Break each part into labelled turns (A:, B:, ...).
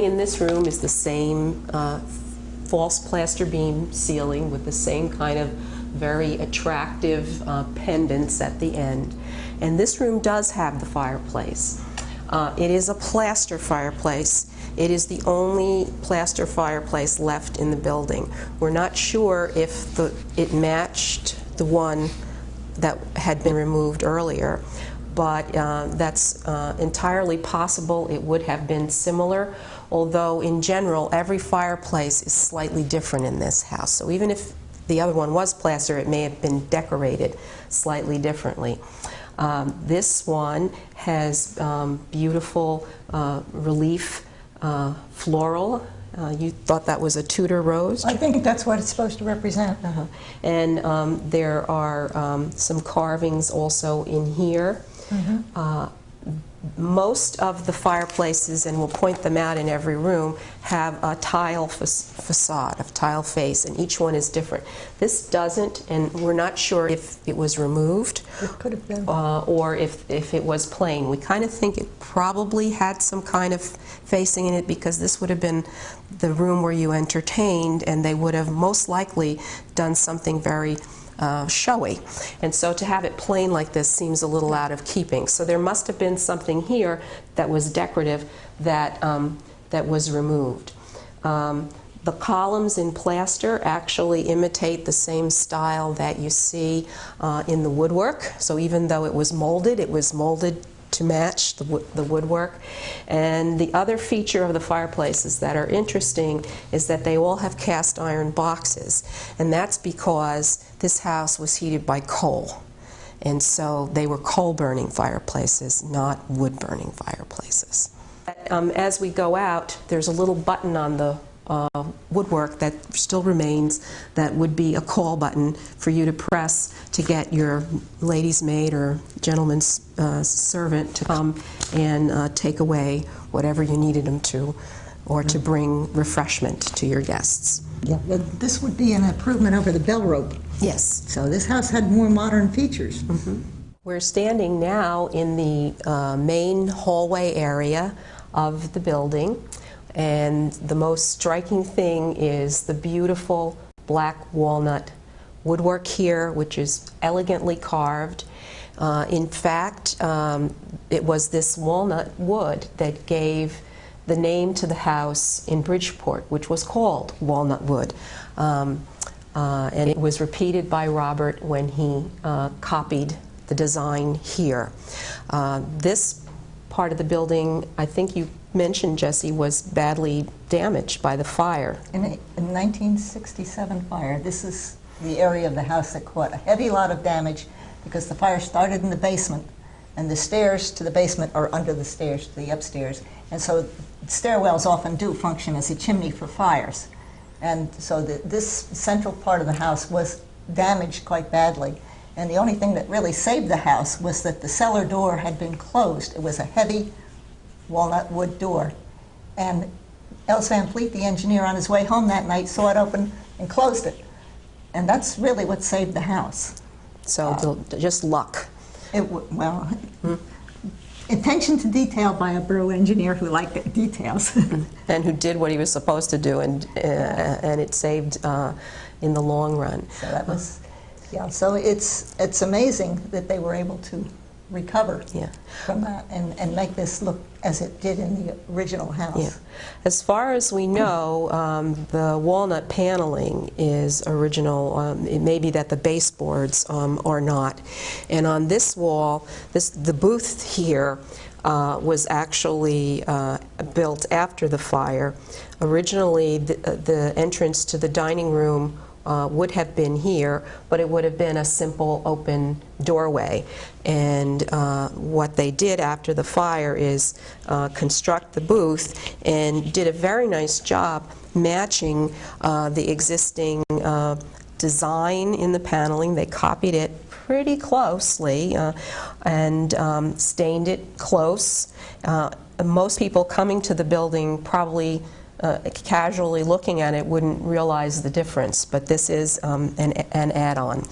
A: In this room is the same false plaster beam ceiling with the same kind of very attractive pendants at the end. And this room does have the fireplace. It is a plaster fireplace. It is the only plaster fireplace left in the building. We're not sure if it matched the one that had been removed earlier, but that's entirely possible. It would have been similar, although in general every fireplace is slightly different in this house. So even if the other one was plaster, it may have been decorated slightly differently. This one has beautiful relief floral. You thought that was a Tudor rose?
B: I think that's what it's supposed to represent.
A: And there are some carvings also in here. Most of the fireplaces, and we'll point them out in every room, have a tile facade, a tile face, and each one is different. This doesn't, and we're not sure if it was removed.
B: It could have been.
A: Or if it was plain. We kind of think it probably had some kind of facing in it, because this would have been the room where you entertained, and they would have most likely done something very showy. And so to have it plain like this seems a little out of keeping. So there must have been something here that was decorative that, that was removed. The columns in plaster actually imitate the same style that you see in the woodwork. So even though it was molded to match the woodwork. And the other feature of the fireplaces that are interesting is that they all have cast iron boxes, and that's because this house was heated by coal, and so they were coal burning fireplaces, not wood burning fireplaces. As we go out, there's a little button on the woodwork that still remains that would be a call button for you to press to get your lady's maid or gentleman's servant to come and take away whatever you needed them to, or to bring refreshment to your guests.
B: Yeah, this would be an improvement over the bell rope.
A: Yes.
B: So this house had more modern features.
A: We're standing now in the main hallway area of the building. And the most striking thing is the beautiful black walnut woodwork here, which is elegantly carved. In fact, it was this walnut wood that gave the name to the house in Bridgeport, which was called Walnut Wood. And it was repeated by Robert when he copied the design here. This part of the building, I think you mentioned, Jessie, was badly damaged by the fire.
B: In a 1967 fire, this is the area of the house that caught a heavy lot of damage because the fire started in the basement, and the stairs to the basement are under the stairs to the upstairs. And so stairwells often do function as a chimney for fires. And so this central part of the house was damaged quite badly. And the only thing that really saved the house was that the cellar door had been closed. It was a heavy walnut wood door. And Els Van Fleet, the engineer, on his way home that night saw it open and closed it. And that's really what saved the house.
A: So just luck.
B: Well, attention to detail by a borough engineer who liked details.
A: And who did what he was supposed to do, and it saved in the long run.
B: So that was, yeah, so it's amazing that they were able to recover from that and make this look as it did in the original house.
A: Yeah. As far as we know, the walnut paneling is original. It may be that the baseboards are not. And on this wall, the booth here was actually built after the fire. Originally, the entrance to the dining room would have been here, but it would have been a simple open doorway. And what they did after the fire is construct the booth and did a very nice job matching the existing design in the paneling. They copied it pretty closely and stained it close. Most people coming to the building probably casually looking at it wouldn't realize the difference, but this is an add-on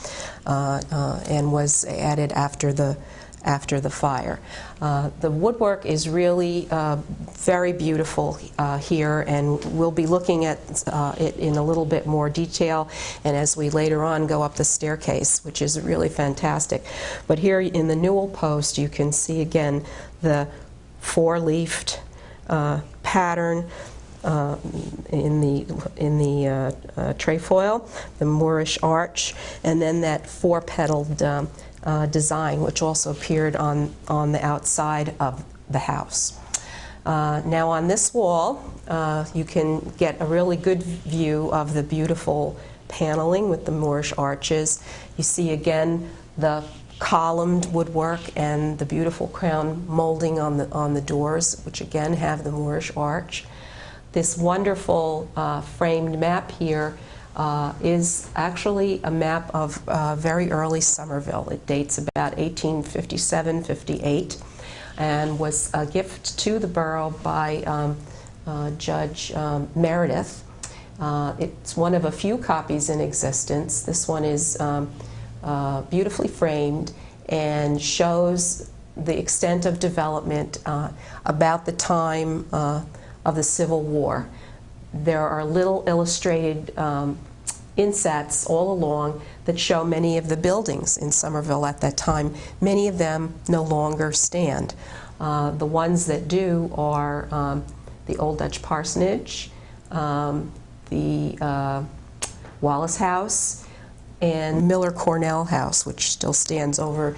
A: and was added after the after the fire. The woodwork is really very beautiful here, and we'll be looking at it in a little bit more detail, and as we later on go up the staircase, which is really fantastic. But here in the newel post, you can see again the four-leafed pattern in the trefoil, the Moorish arch, and then that four-petaled design, which also appeared on the outside of the house. Now on this wall, you can get a really good view of the beautiful paneling with the Moorish arches. You see again the columned woodwork and the beautiful crown molding on the doors, which again have the Moorish arch. This wonderful framed map here is actually a map of very early Somerville. It dates about 1857-58 and was a gift to the borough by Judge Meredith. It's one of a few copies in existence. This one is beautifully framed and shows the extent of development about the time of the Civil War. There are little illustrated insets all along that show many of the buildings in Somerville at that time. Many of them no longer stand. The ones that do are the Old Dutch Parsonage, the Wallace House, and Miller Cornell House, which still stands over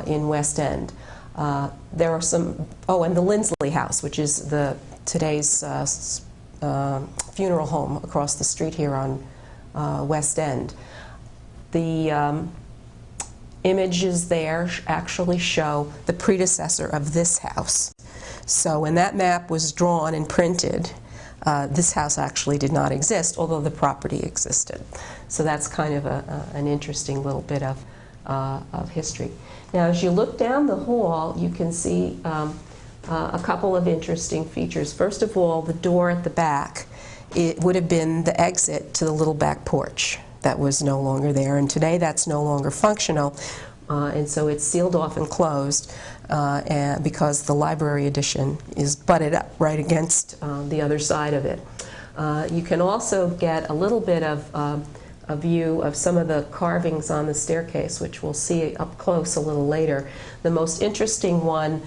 A: in West End. There are some, oh, and the Lindsley House, which is today's funeral home across the street here on West End. The images there actually show the predecessor of this house. So when that map was drawn and printed, this house actually did not exist, although the property existed. So that's kind of an interesting little bit of history. Now, as you look down the hall, you can see a couple of interesting features. First of all, the door at the back, it would have been the exit to the little back porch that was no longer there, and today that's no longer functional, and so it's sealed off and closed because the library addition is butted up right against the other side of it. You can also get a little bit of a view of some of the carvings on the staircase, which we'll see up close a little later. The most interesting one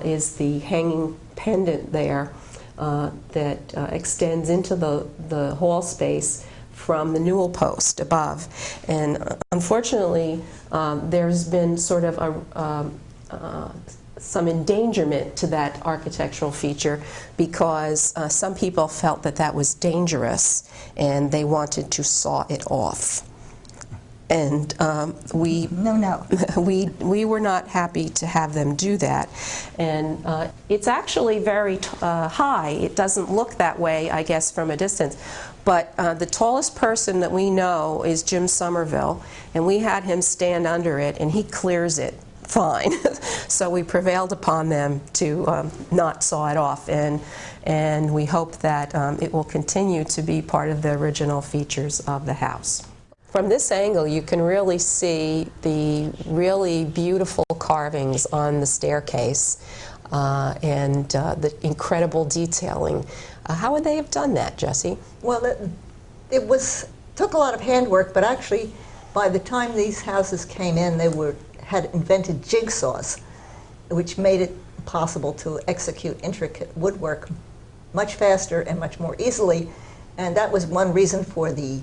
A: is the hanging pendant there that extends into the hall space from the newel post above. And unfortunately, there's been sort of some endangerment to that architectural feature because some people felt that that was dangerous and they wanted to saw it off. And we were not happy to have them do that. And it's actually very high. It doesn't look that way, I guess, from a distance. But the tallest person that we know is Jim Somerville, and we had him stand under it, and he clears it fine. So we prevailed upon them to not saw it off, and we hope that it will continue to be part of the original features of the house. From this angle, you can really see the really beautiful carvings on the staircase and the incredible detailing. How would they have done that, Jessie?
B: Well, it took a lot of handwork, but actually, by the time these houses came in, they had invented jigsaws, which made it possible to execute intricate woodwork much faster and much more easily. And that was one reason for the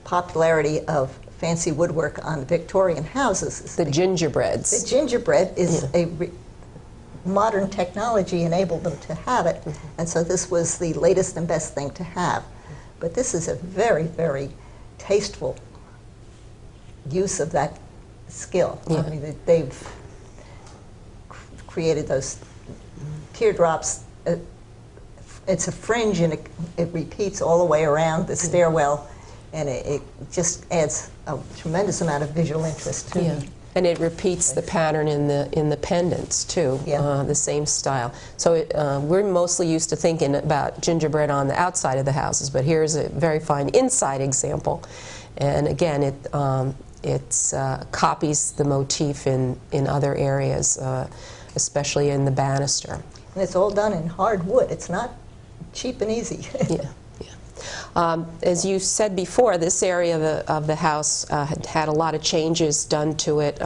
B: popularity of fancy woodwork on Victorian houses.
A: The gingerbreads.
B: The gingerbread is modern technology enabled them to have it, and so this was the latest and best thing to have. But this is a very, very tasteful use of that skill. I mean, they've created those teardrops. It's a fringe, and it repeats all the way around the stairwell, and it just adds a tremendous amount of visual interest to me.
A: And it repeats the pattern in the pendants too, the same style. So we're mostly used to thinking about gingerbread on the outside of the houses, but here's a very fine inside example. And again, It copies the motif in other areas, especially in the banister.
B: And it's all done in hard wood. It's not cheap and easy.
A: Yeah, yeah. As you said before, this area of the house had a lot of changes done to it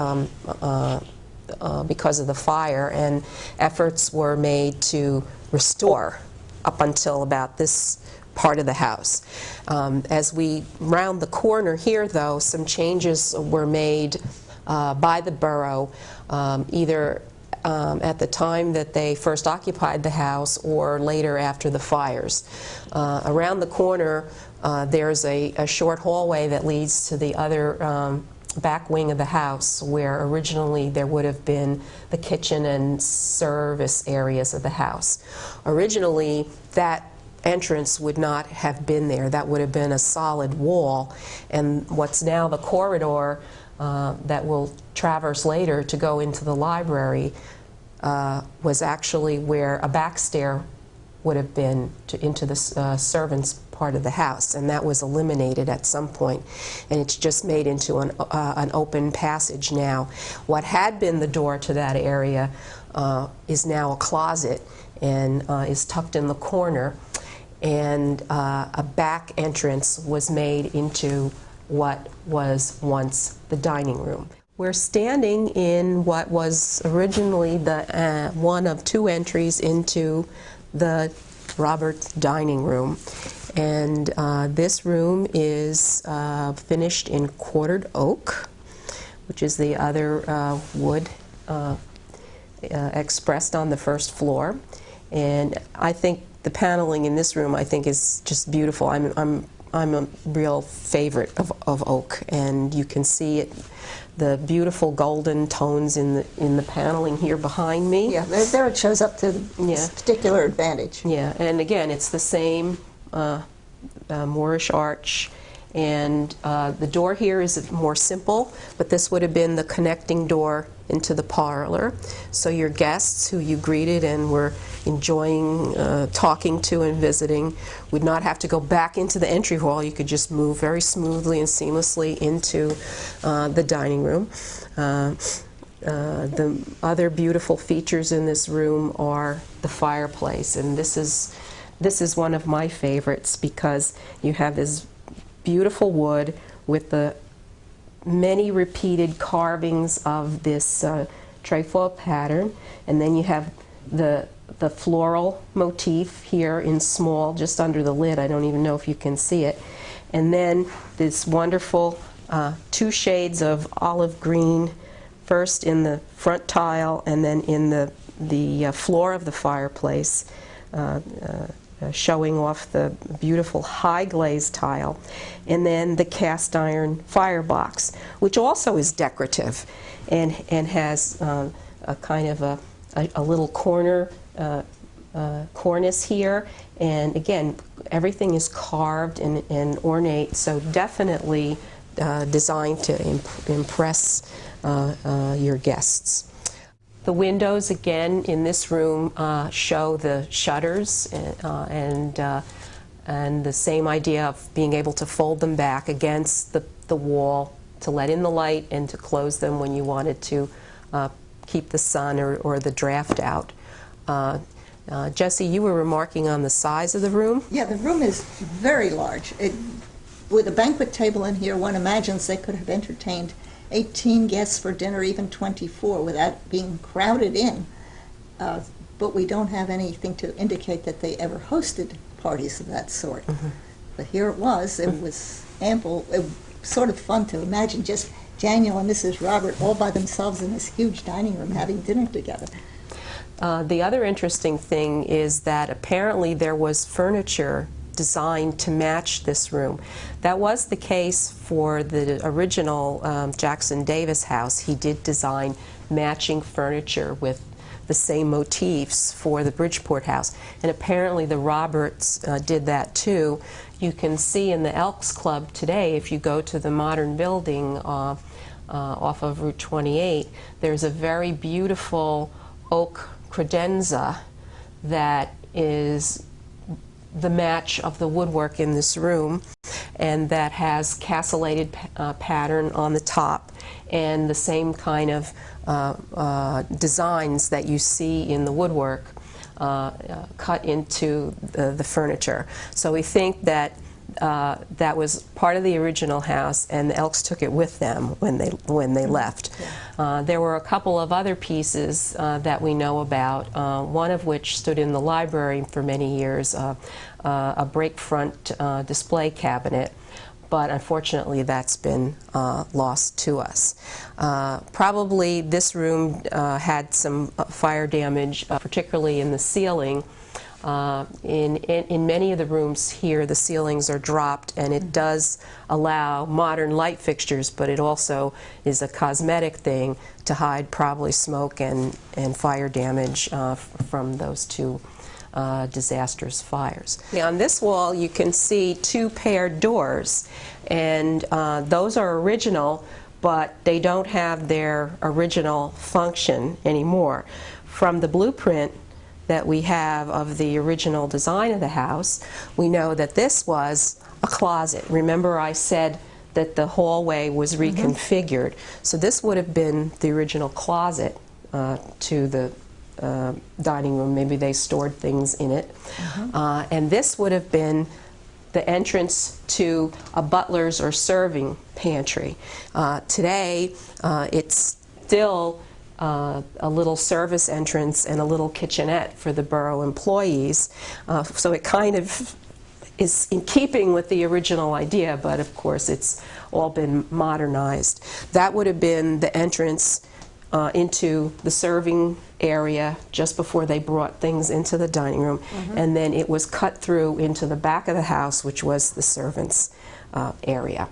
A: because of the fire, and efforts were made to restore up until about this part of the house. As we round the corner here, though, some changes were made by the borough, either at the time that they first occupied the house or later after the fires. Around the corner, there's a short hallway that leads to the other back wing of the house, where originally there would have been the kitchen and service areas of the house. Originally, that entrance would not have been there. That would have been a solid wall, and what's now the corridor that we'll traverse later to go into the library was actually where a back stair would have been into the servants' part of the house, and that was eliminated at some point, and it's just made into an open passage now. What had been the door to that area is now a closet and is tucked in the corner, and a back entrance was made into what was once the dining room. We're standing in what was originally the one of two entries into the Roberts dining room, and this room is finished in quartered oak, which is the other wood expressed on the first floor. And I think the paneling in this room, I think, is just beautiful. I'm a real favorite of oak, and you can see it, the beautiful golden tones in the paneling here behind me.
B: Yeah, there it shows up to this particular advantage.
A: Yeah, and again, it's the same Moorish arch, and the door here is more simple, but this would have been the connecting door into the parlor. So your guests who you greeted and were enjoying talking to and visiting would not have to go back into the entry hall. You could just move very smoothly and seamlessly into the dining room. The other beautiful features in this room are the fireplace, and this is one of my favorites because you have this beautiful wood with the many repeated carvings of this trefoil pattern, and then you have the floral motif here in small, just under the lid. I don't even know if you can see it. And then this wonderful two shades of olive green, first in the front tile and then in the floor of the fireplace, showing off the beautiful high glazed tile, and then the cast iron firebox, which also is decorative and has a kind of a little corner cornice here, and again, everything is carved and ornate, so definitely designed to impress your guests. The windows, again, in this room show the shutters and the same idea of being able to fold them back against the wall to let in the light and to close them when you wanted to keep the sun or the draft out. Jessie, you were remarking on the size of the room?
B: Yeah, the room is very large. With a banquet table in here, one imagines they could have entertained 18 guests for dinner, even 24, without being crowded in. But we don't have anything to indicate that they ever hosted parties of that sort. Mm-hmm. But here it was ample. It was sort of fun to imagine just Daniel and Mrs. Robert all by themselves in this huge dining room having dinner together.
A: The other interesting thing is that apparently there was furniture designed to match this room. That was the case for the original Jackson Davis house. He did design matching furniture with the same motifs for the Bridgeport house, and apparently the Roberts did that too. You can see in the Elks Club today, if you go to the modern building off of Route 28, there's a very beautiful oak credenza that is the match of the woodwork in this room, and that has castellated pattern on the top and the same kind of designs that you see in the woodwork cut into the furniture. So we think that that was part of the original house, and the Elks took it with them when they left. Yeah. There were a couple of other pieces that we know about, one of which stood in the library for many years, a break front display cabinet, but unfortunately that's been lost to us. Probably this room had some fire damage, particularly in the ceiling. In many of the rooms here, the ceilings are dropped, and it does allow modern light fixtures, but it also is a cosmetic thing to hide probably smoke and fire damage from those two disastrous fires. On this wall you can see two paired doors, and those are original, but they don't have their original function anymore. From the blueprint that we have of the original design of the house, we know that this was a closet. Remember I said that the hallway was reconfigured. So this would have been the original closet to the dining room. Maybe they stored things in it. And this would have been the entrance to a butler's or serving pantry. Today, it's still a little service entrance and a little kitchenette for the borough employees. So it kind of is in keeping with the original idea, but of course it's all been modernized. That would have been the entrance into the serving area just before they brought things into the dining room, and then it was cut through into the back of the house, which was the servants' area.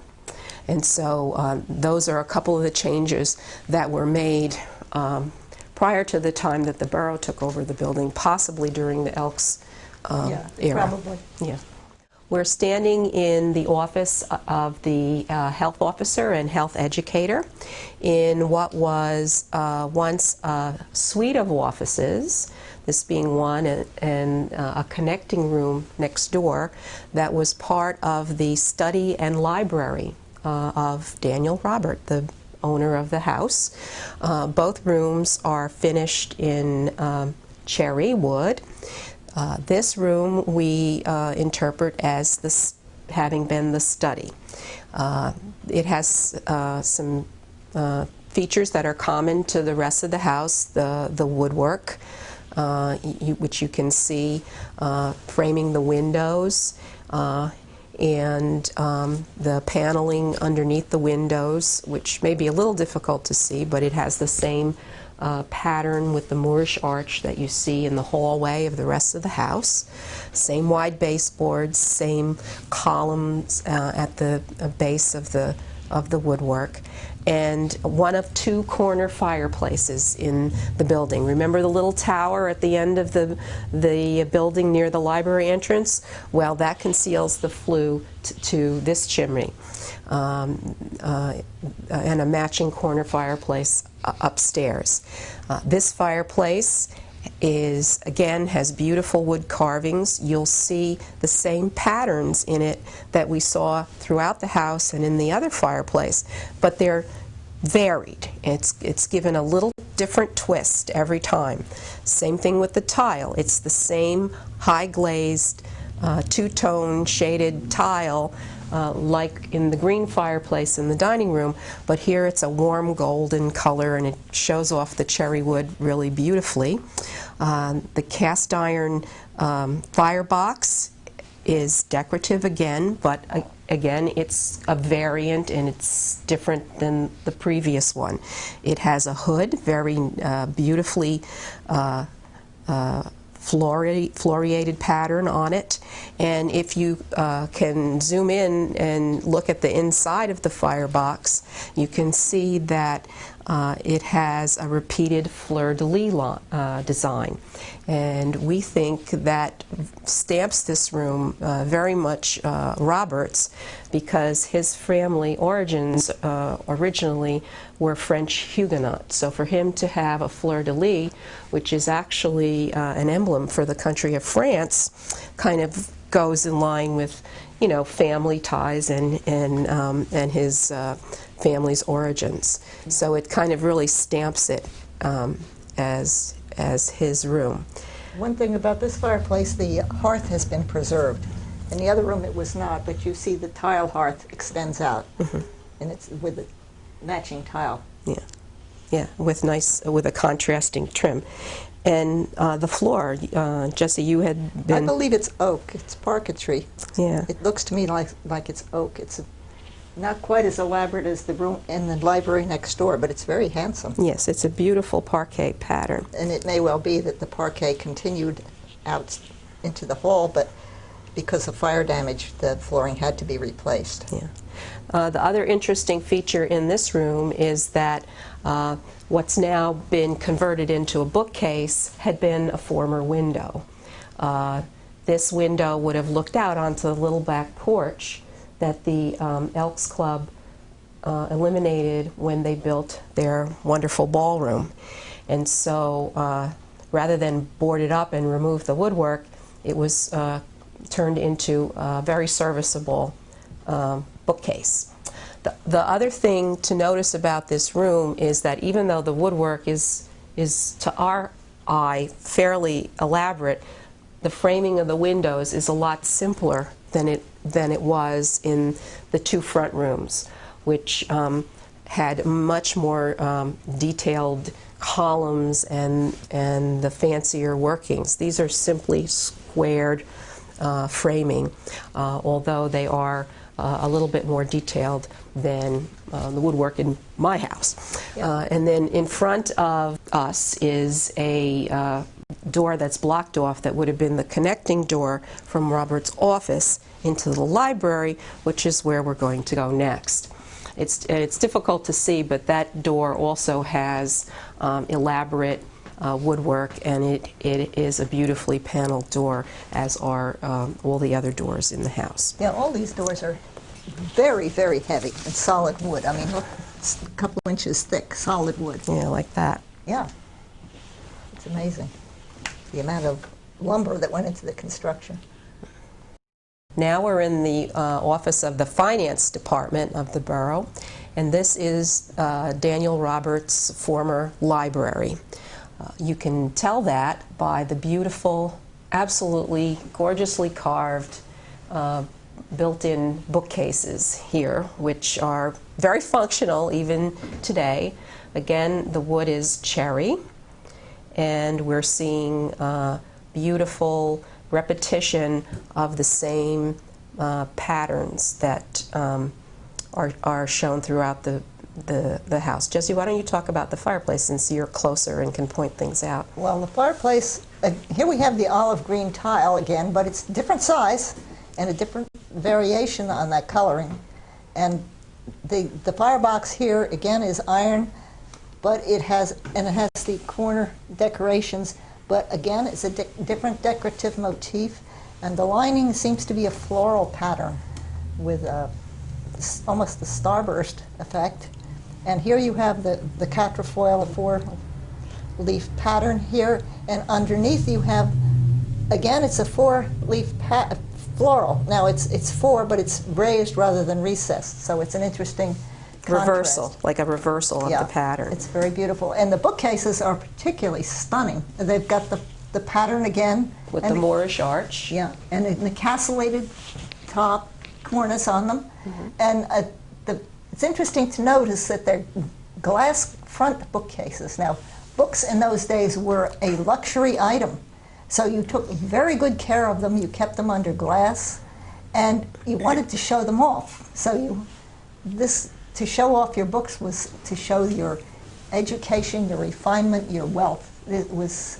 A: And so those are a couple of the changes that were made prior to the time that the borough took over the building, possibly during the Elks era.
B: Probably.
A: Yeah. We're standing in the office of the health officer and health educator in what was once a suite of offices, this being one, and a connecting room next door that was part of the study and library of Daniel Robert, the owner of the house. Both rooms are finished in cherry wood. This room we interpret as having been the study. It has some features that are common to the rest of the house, the woodwork, which you can see framing the windows, and the paneling underneath the windows, which may be a little difficult to see, but it has the same pattern with the Moorish arch that you see in the hallway of the rest of the house. Same wide baseboards, same columns at the base of the woodwork, and one of two corner fireplaces in the building. Remember the little tower at the end of the building near the library entrance? Well, that conceals the flue to this chimney, and a matching corner fireplace upstairs. This fireplace has beautiful wood carvings. You'll see the same patterns in it that we saw throughout the house and in the other fireplace, but they're varied. It's given a little different twist every time. Same thing with the tile. It's the same high glazed, two-tone shaded tile like in the green fireplace in the dining room, but here it's a warm golden color, and it shows off the cherry wood really beautifully. The cast iron firebox is decorative again, but again it's a variant and it's different than the previous one. It has a hood, very beautifully floriated pattern on it, and if you can zoom in and look at the inside of the firebox, you can see that it has a repeated fleur-de-lis design, and we think that stamps this room very much Robert's, because his family origins originally were French Huguenot. So for him to have a fleur-de-lis, which is actually an emblem for the country of France, kind of goes in line with, you know, family ties and his family's origins. So it kind of really stamps it as his room.
B: One thing about this fireplace, the hearth has been preserved. In the other room it was not, but you see the tile hearth extends out, and it's with a matching tile.
A: Yeah, yeah, with a contrasting trim. And the floor, Jessie, you had been...
B: I believe it's oak. It's parquetry.
A: Yeah.
B: It looks to me like it's oak. It's not quite as elaborate as the room in the library next door, but it's very handsome.
A: Yes, it's a beautiful parquet pattern.
B: And it may well be that the parquet continued out into the hall, but because of fire damage, the flooring had to be replaced.
A: Yeah. The other interesting feature in this room is that what's now been converted into a bookcase had been a former window. This window would have looked out onto the little back porch that the Elks Club eliminated when they built their wonderful ballroom. And so rather than board it up and remove the woodwork, it was turned into a very serviceable bookcase. The other thing to notice about this room is that even though the woodwork is to our eye fairly elaborate, the framing of the windows is a lot simpler than it was in the two front rooms, which had much more detailed columns and the fancier workings. These are simply squared framing, although they are a little bit more detailed than the woodwork in my house.
B: Yeah.
A: And then in front of us is a door that's blocked off that would have been the connecting door from Robert's office into the library, which is where we're going to go next. It's difficult to see, but that door also has elaborate woodwork, and it is a beautifully paneled door, as are all the other doors in the house.
B: Yeah, all these doors are very, very heavy and solid wood. I mean, look, it's a couple inches thick, solid wood.
A: Yeah, like that.
B: Yeah, it's amazing, the amount of lumber that went into the construction.
A: Now we're in the office of the finance department of the borough, and this is Daniel Roberts' former library. You can tell that by the beautiful, absolutely gorgeously carved built-in bookcases here, which are very functional even today. Again, the wood is cherry, and we're seeing beautiful repetition of the same patterns that are shown throughout the house. Jessie, why don't you talk about the fireplace since you're closer and can point things out?
B: Well, the fireplace, here we have the olive green tile again, but it's different size and a different variation on that coloring. And the firebox here again is iron, but it has the corner decorations, but again it's a different decorative motif, and the lining seems to be a floral pattern with almost the starburst effect. And here you have the quatrefoil, a four-leaf pattern here, and underneath you have, again, it's a four-leaf floral. Now it's four, but it's raised rather than recessed, so it's an interesting
A: reversal,
B: contrast.
A: like a reversal of the pattern.
B: It's very beautiful, and the bookcases are particularly stunning. They've got the pattern again
A: with the Moorish arch.
B: Yeah, and the castellated top cornice on them, and it's interesting to notice that they're glass front bookcases. Now, books in those days were a luxury item, so you took very good care of them. You kept them under glass, and you wanted to show them off. So to show off your books was to show your education, your refinement, your wealth. It was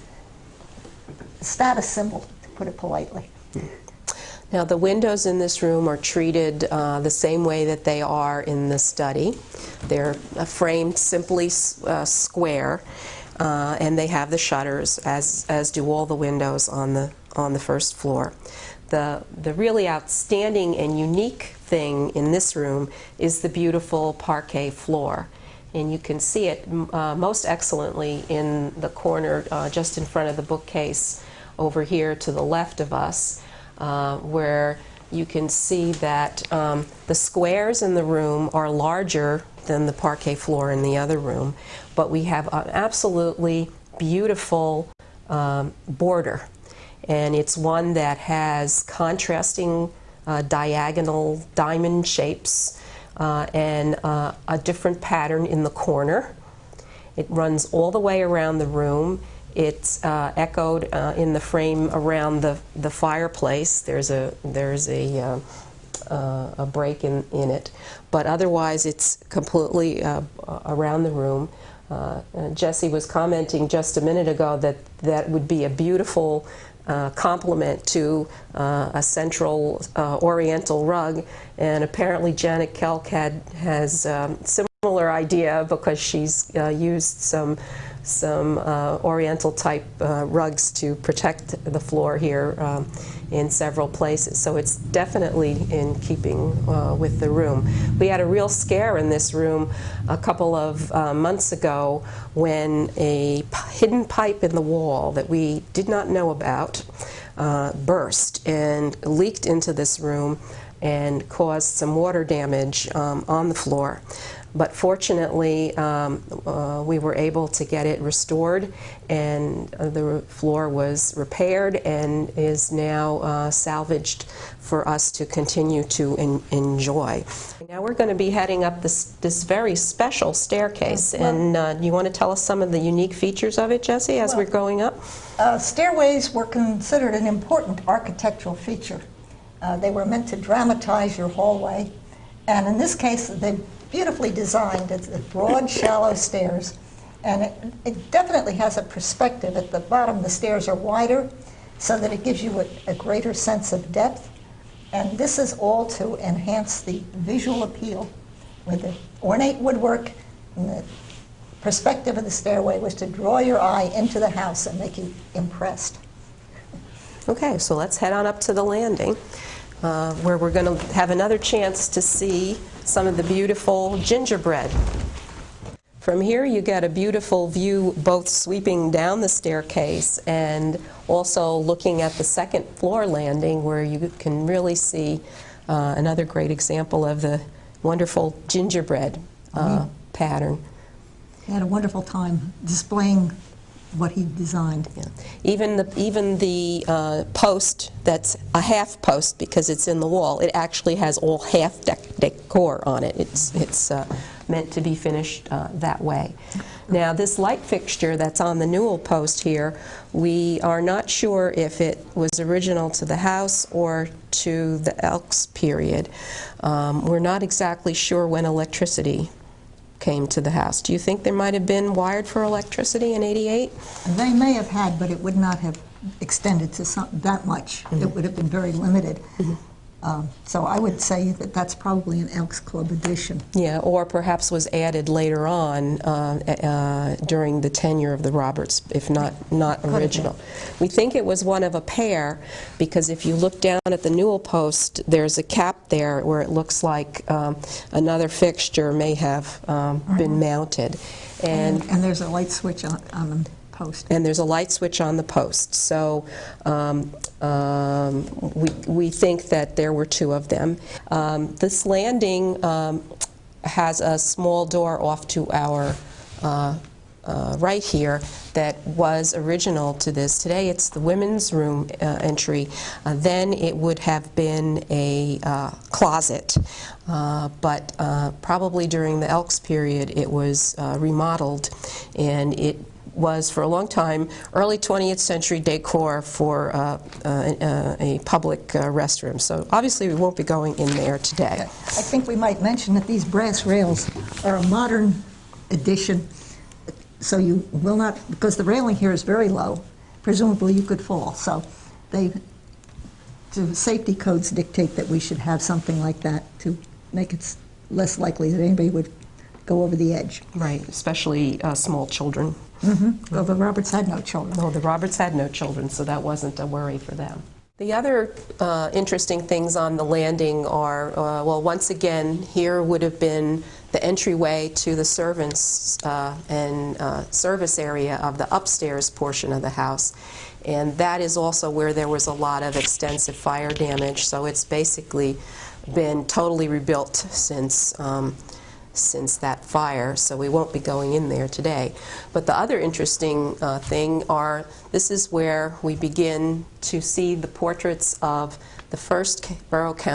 B: a status symbol, to put it politely.
A: Now, the windows in this room are treated the same way that they are in the study. They're framed simply square, and they have the shutters, as do all the windows on the first floor. The really outstanding and unique thing in this room is the beautiful parquet floor. And you can see it most excellently in the corner just in front of the bookcase over here to the left of us. where you can see that the squares in the room are larger than the parquet floor in the other room, but we have an absolutely beautiful border, and it's one that has contrasting diagonal diamond shapes and a different pattern in the corner. It runs all the way around the room. It's echoed in the frame around the fireplace. There's a break in it, but otherwise it's completely around the room. Jessie was commenting just a minute ago that that would be a beautiful complement to a central oriental rug, and apparently Janet Kelk has similar idea, because she's used some oriental type rugs to protect the floor here in several places. So it's definitely in keeping with the room. We had a real scare in this room a couple of months ago when a hidden pipe in the wall that we did not know about burst and leaked into this room and caused some water damage on the floor. But fortunately, we were able to get it restored, and the floor was repaired and is now salvaged for us to continue to enjoy. Now we're going to be heading up this very special staircase, and you want to tell us some of the unique features of it, Jessie, as we're going up?
B: Stairways were considered an important architectural feature. They were meant to dramatize your hallway, and in this case, they beautifully designed. It's broad, shallow stairs, and it definitely has a perspective. At the bottom, the stairs are wider, so that it gives you a greater sense of depth. And this is all to enhance the visual appeal. With the ornate woodwork, and the perspective of the stairway was to draw your eye into the house and make you impressed.
A: Okay, so let's head on up to the landing, where we're going to have another chance to see some of the beautiful gingerbread. From here you get a beautiful view, both sweeping down the staircase and also looking at the second floor landing, where you can really see another great example of the wonderful gingerbread pattern.
B: He had a wonderful time displaying what he designed.
A: Yeah. Even the post that's a half post, because it's in the wall, it actually has all half decor on it. It's meant to be finished that way. Now this light fixture that's on the newel post here, we are not sure if it was original to the house or to the Elks period. We're not exactly sure when electricity came to the house. Do you think there might have been wired for electricity in '88?
B: They may have had, but it would not have extended to that much. It would have been very limited. So I would say that that's probably an Elks Club addition.
A: Yeah, or perhaps was added later on during the tenure of the Roberts, if not original. We think it was one of a pair, because if you look down at the newel post, there's a cap there where it looks like another fixture may have been mounted.
B: And there's a light switch on the post.
A: And there's a light switch on the post. So we think that there were two of them. This landing has a small door off to our right here that was original to this. Today it's the women's room entry. Then it would have been a closet, but probably during the Elks period it was remodeled, and it was for a long time early 20th century decor for a public restroom. So obviously we won't be going in there today.
B: I think we might mention that these brass rails are a modern addition, so you will not, because the railing here is very low, presumably you could fall. So the safety codes dictate that we should have something like that to make it less likely that anybody would go over the edge.
A: Right, especially small children.
B: Well, the Roberts had no children.
A: No, the Roberts had no children, so that wasn't a worry for them. The other interesting things on the landing are, well, once again, here would have been the entryway to the servants and service area of the upstairs portion of the house. And that is also where there was a lot of extensive fire damage, so it's basically been totally rebuilt since that fire, so we won't be going in there today. But the other interesting thing are, this is where we begin to see the portraits of the first Borough Council